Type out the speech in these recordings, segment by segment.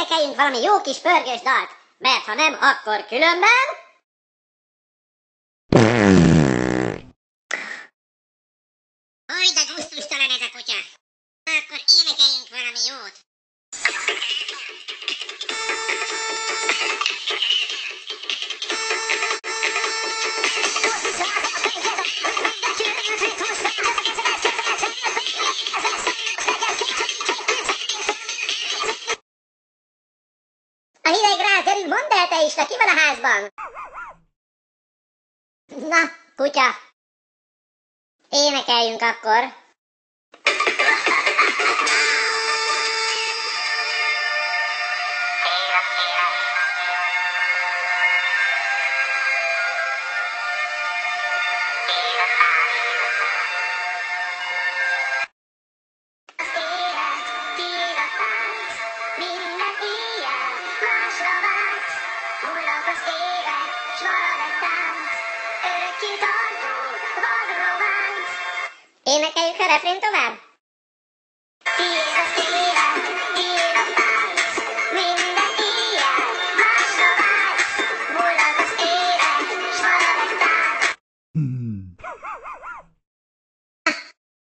énekeljünk valami jó kis pörgős dalt, mert ha nem, akkor különben... Hogy de gusztustalan ez a kutya! Akkor énekeljünk valami jót! A hideg ráz, gyerünk, mondd el te is, ki van a házban? Na, kutya, énekeljünk akkor. Énekeljük a refrén tovább?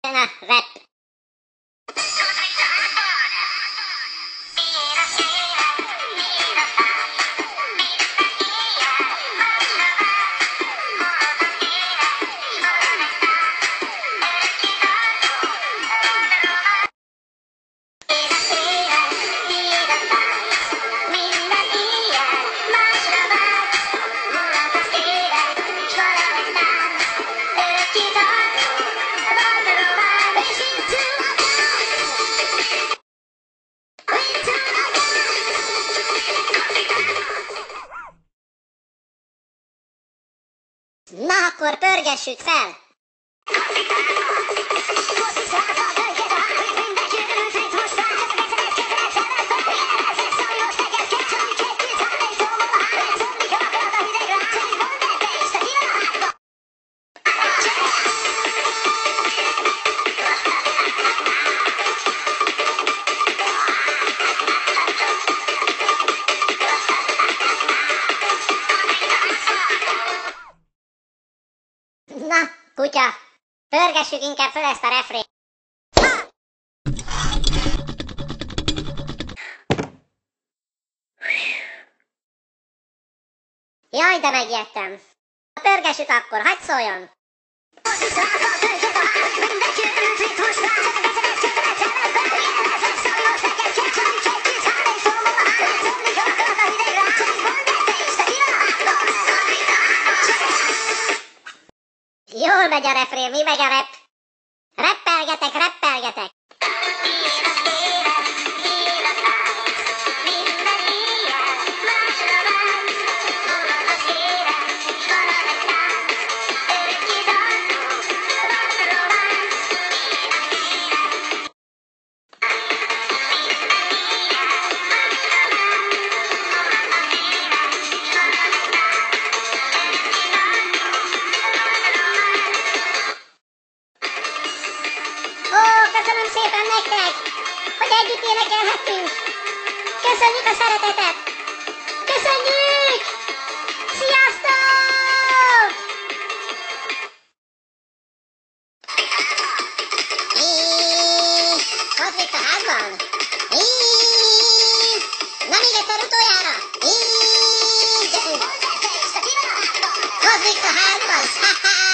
Na, rap. Na, akkor pörgessük fel! Na, kutya, pörgessük inkább fel ezt a refrént. Jaj, de megijedtem. Pörgessük akkor, hagyd szóljon! Jól megy a refrén, mi megy a rep? Reppelgetek, reppelgetek! Köszönöm szépen nektek, hogy együtt énekelhettünk. Köszönjük a szeretetet. Köszönjük! Sziasztok! Ott itt a házban? Na még egyszer utoljára! Ott itt a házban?